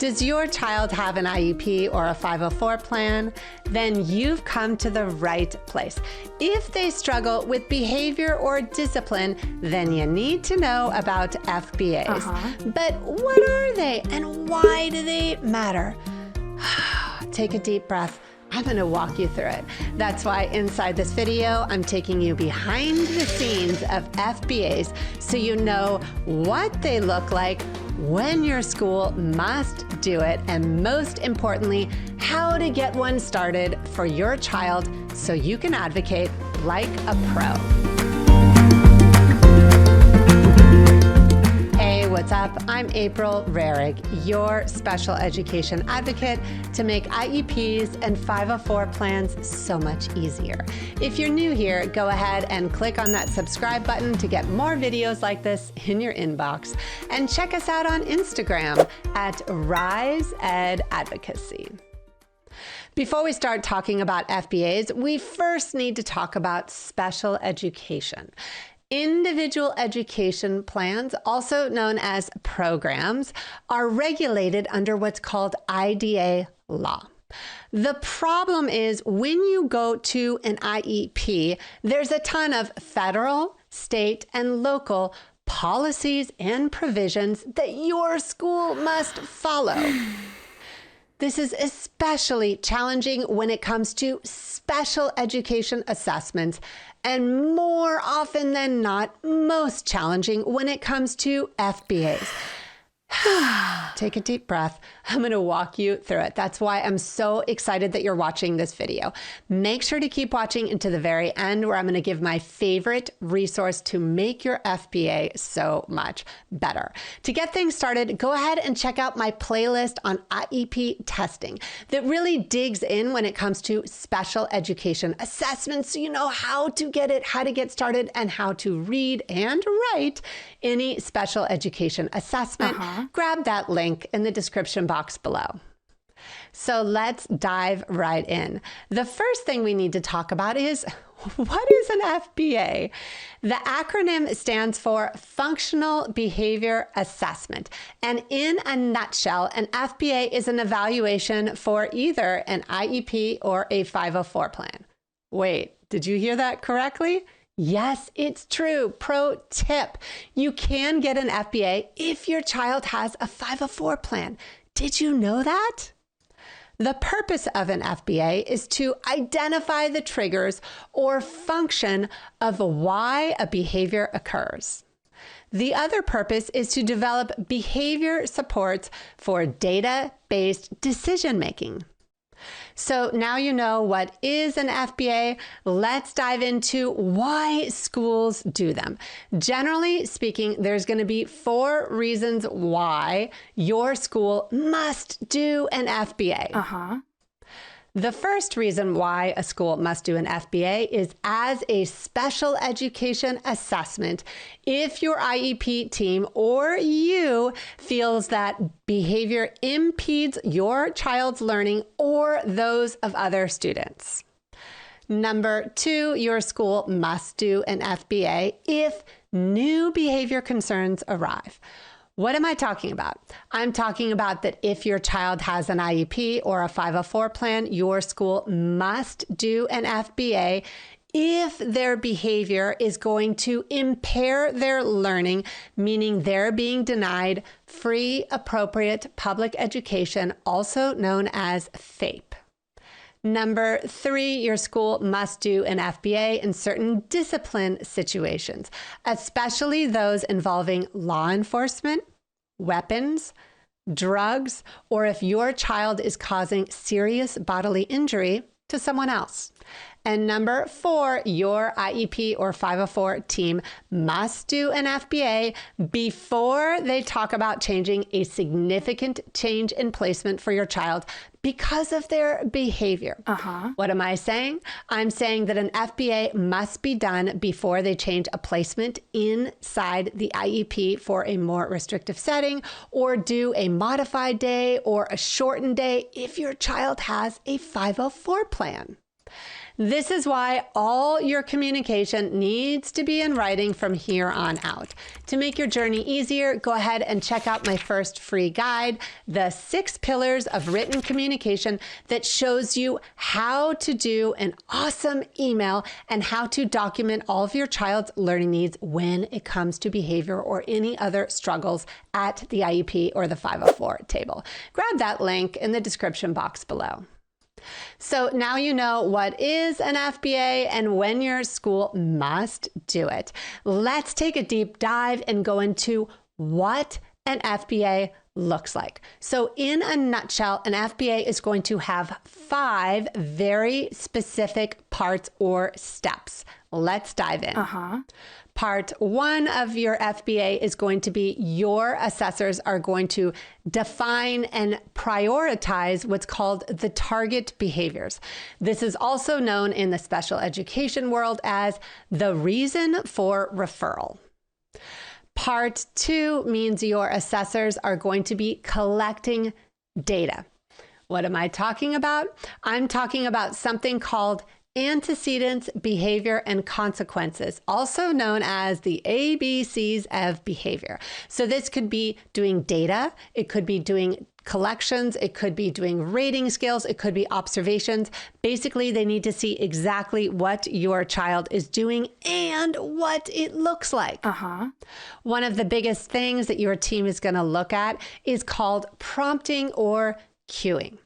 Does your child have an IEP or a 504 plan? Then you've come to the right place. If they struggle with behavior or discipline, then you need to know about FBAs. But what are they and why do they matter? Take a deep breath. I'm going to walk you through it. That's why inside this video, I'm taking you behind the scenes of FBAs so you know what they look like, when your school must do it, and most importantly, how to get one started for your child so you can advocate like a pro. What's up? I'm April Rarig, your special education advocate to make IEPs and 504 plans so much easier. If you're new here, go ahead and click on that subscribe button to get more videos like this in your inbox. And check us out on Instagram at Rise Ed Advocacy. Before we start talking about FBAs, we first need to talk about special education. Individual education plans, also known as programs, are regulated under what's called IDA law. The problem is when you go to an IEP, there's a ton of federal, state, and local policies and provisions that your school must follow. This is especially challenging when it comes to special education assessments, and more often than not, most challenging when it comes to FBAs. Take a deep breath. I'm going to walk you through it. That's why I'm so excited that you're watching this video. Make sure to keep watching into the very end, where I'm going to give my favorite resource to make your FBA so much better. To get things started, go ahead and check out my playlist on IEP testing that really digs in when it comes to special education assessments, so you know how to get it, how to get started, and how to read and write any special education assessment. Grab that link in the description box below. So let's dive right in. The first thing we need to talk about is, what is an FBA? The acronym stands for Functional Behavior Assessment. And in a nutshell, an FBA is an evaluation for either an IEP or a 504 plan. Wait, did you hear that correctly? Yes, it's true. Pro tip. You can get an FBA if your child has a 504 plan. Did you know that? The purpose of an FBA is to identify the triggers or function of why a behavior occurs. The other purpose is to develop behavior supports for data-based decision-making. So now you know what is an FBA. Let's dive into why schools do them. Generally speaking, there's going to be 4 reasons why your school must do an FBA. The first reason why a school must do an FBA is as a special education assessment if your IEP team or you feels that behavior impedes your child's learning or those of other students. Number 2, your school must do an FBA if new behavior concerns arrive. What am I talking about? I'm talking about that if your child has an IEP or a 504 plan, your school must do an FBA if their behavior is going to impair their learning, meaning they're being denied free, appropriate public education, also known as FAPE. Number 3, your school must do an FBA in certain discipline situations, especially those involving law enforcement, weapons, drugs, or if your child is causing serious bodily injury to someone else. And number 4, your IEP or 504 team must do an FBA before they talk about changing a significant change in placement for your child because of their behavior. What am I saying? I'm saying that an FBA must be done before they change a placement inside the IEP for a more restrictive setting, or do a modified day or a shortened day if your child has a 504 plan. This is why all your communication needs to be in writing from here on out. To make your journey easier, go ahead and check out my first free guide, The 6 Pillars of Written Communication, that shows you how to do an awesome email and how to document all of your child's learning needs when it comes to behavior or any other struggles at the IEP or the 504 table. Grab that link in the description box below. So now you know what is an FBA and when your school must do it. Let's take a deep dive and go into what an FBA looks like. So in a nutshell, an FBA is going to have 5 very specific parts or steps. Let's dive in. Part 1 of your FBA is going to be your assessors are going to define and prioritize what's called the target behaviors. This is also known in the special education world as the reason for referral. Part 2 means your assessors are going to be collecting data. What am I talking about? I'm talking about something called antecedents, behavior, and consequences, also known as the ABCs of behavior. So this could be doing data, it could be doing collections, it could be doing rating scales, it could be observations. Basically, they need to see exactly what your child is doing and what it looks like. One of the biggest things that your team is going to look at is called prompting or cueing.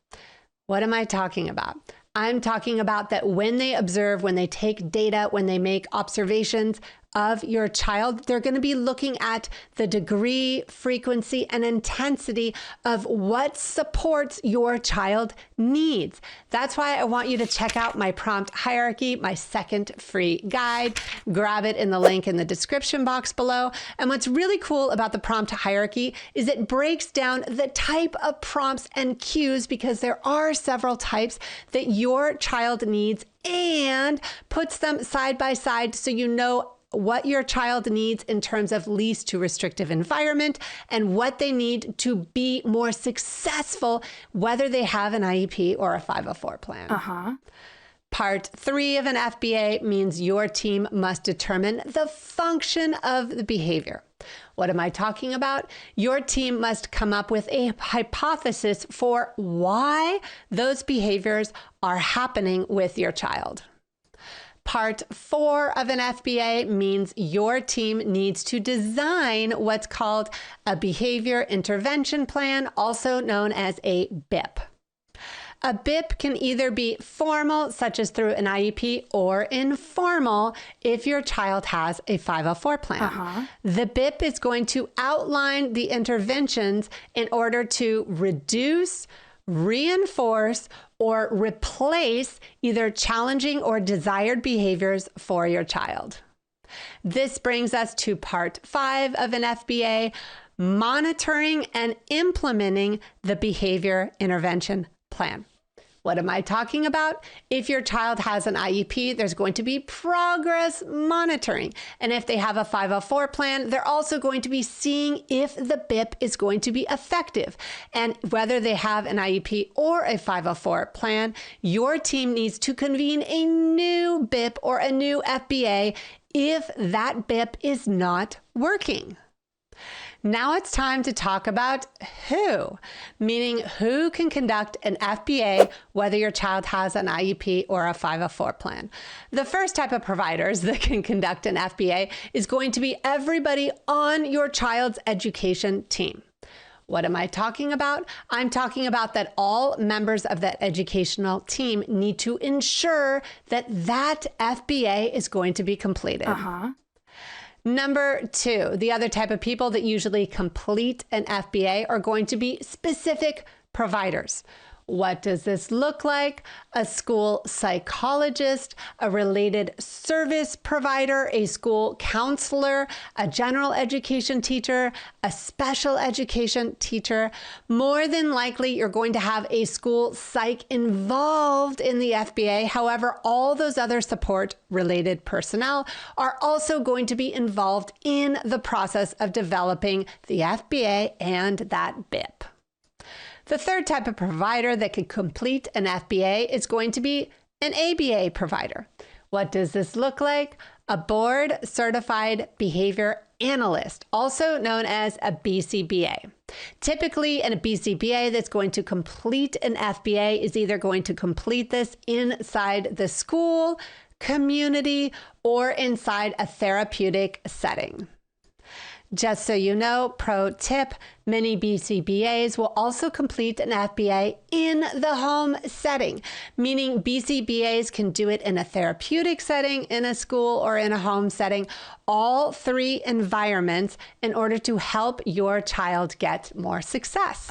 What am I talking about? I'm talking about that when they observe, when they take data, when they make observations of your child, they're going to be looking at the degree, frequency, and intensity of what supports your child needs. That's why I want you to check out my prompt hierarchy, my second free guide. Grab it in the link in the description box below. And what's really cool about the prompt hierarchy is it breaks down the type of prompts and cues, because there are several types that your child needs, and puts them side by side so you know what your child needs in terms of least to restrictive environment and what they need to be more successful, whether they have an IEP or a 504 plan. Part 3 of an FBA means your team must determine the function of the behavior. What am I talking about? Your team must come up with a hypothesis for why those behaviors are happening with your child. Part 4 of an FBA means your team needs to design what's called a behavior intervention plan, also known as a BIP. A BIP can either be formal, such as through an IEP, or informal if your child has a 504 plan. The BIP is going to outline the interventions in order to reduce, reinforce, or replace either challenging or desired behaviors for your child. This brings us to part 5 of an FBA, monitoring and implementing the behavior intervention plan. What am I talking about? If your child has an IEP, there's going to be progress monitoring. And if they have a 504 plan, they're also going to be seeing if the BIP is going to be effective. And whether they have an IEP or a 504 plan, your team needs to convene a new BIP or a new FBA if that BIP is not working. Now it's time to talk about who, meaning who can conduct an FBA, whether your child has an IEP or a 504 plan. The first type of providers that can conduct an FBA is going to be everybody on your child's education team. What am I talking about? I'm talking about that all members of that educational team need to ensure that that FBA is going to be completed. Number 2, the other type of people that usually complete an FBA are going to be specific providers. What does this look like? A school psychologist, a related service provider, a school counselor, a general education teacher, a special education teacher. More than likely, you're going to have a school psych involved in the FBA. However, all those other support related personnel are also going to be involved in the process of developing the FBA and that BIP. The third type of provider that could complete an FBA is going to be an ABA provider. What does this look like? A board certified behavior analyst, also known as a BCBA. Typically, in a BCBA that's going to complete an FBA is either going to complete this inside the school, community, or inside a therapeutic setting. Just so you know, pro tip, many BCBAs will also complete an FBA in the home setting, meaning BCBAs can do it in a therapeutic setting, in a school, or in a home setting, all three environments in order to help your child get more success.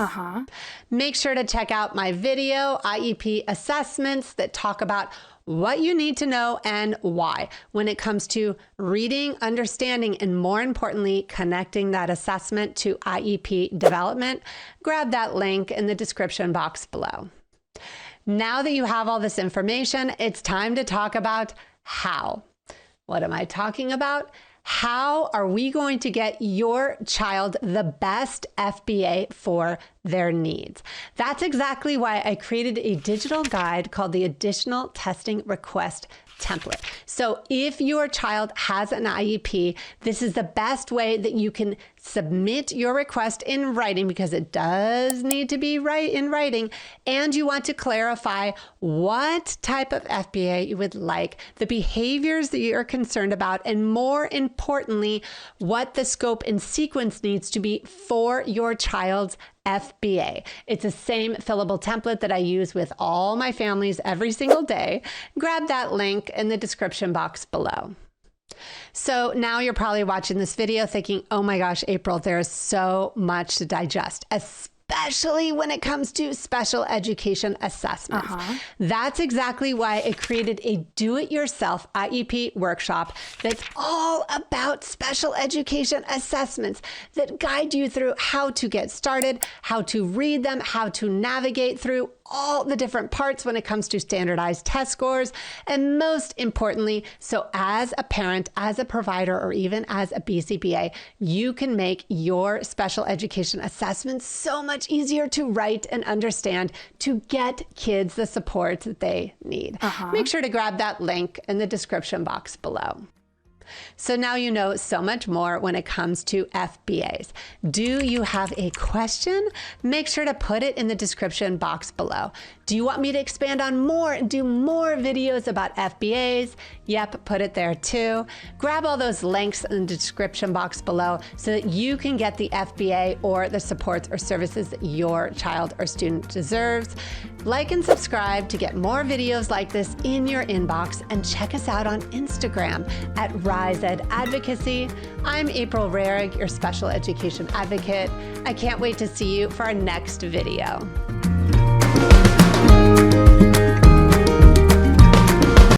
Make sure to check out my video, IEP assessments, that talk about what you need to know and why when it comes to reading, understanding, and more importantly, connecting that assessment to IEP development. Grab that link in the description box below. Now that you have all this information, it's time to talk about how. What am I talking about? How are we going to get your child the best FBA for their needs? That's exactly why I created a digital guide called the Additional Testing Request Template. So if your child has an IEP, this is the best way that you can submit your request in writing, because it does need to be in writing, and you want to clarify what type of FBA you would like, the behaviors that you're concerned about, and more importantly, what the scope and sequence needs to be for your child's FBA. It's the same fillable template that I use with all my families every single day. Grab that link in the description box below. So now you're probably watching this video thinking, oh my gosh, April, there's so much to digest, especially when it comes to special education assessments. That's exactly why I created a do-it-yourself IEP workshop that's all about special education assessments that guide you through how to get started, how to read them, how to navigate through all the different parts when it comes to standardized test scores, and most importantly, so as a parent, as a provider, or even as a BCBA, you can make your special education assessments so much easier to write and understand to get kids the support that they need. Make sure to grab that link in the description box below. So now you know so much more when it comes to FBAs. Do you have a question? Make sure to put it in the description box below. Do you want me to expand on more and do more videos about FBAs? Yep, put it there too. Grab all those links in the description box below so that you can get the FBA or the supports or services that your child or student deserves. Like and subscribe to get more videos like this in your inbox, and check us out on Instagram at Advocacy. I'm April Rarig, your special education advocate. I can't wait to see you for our next video.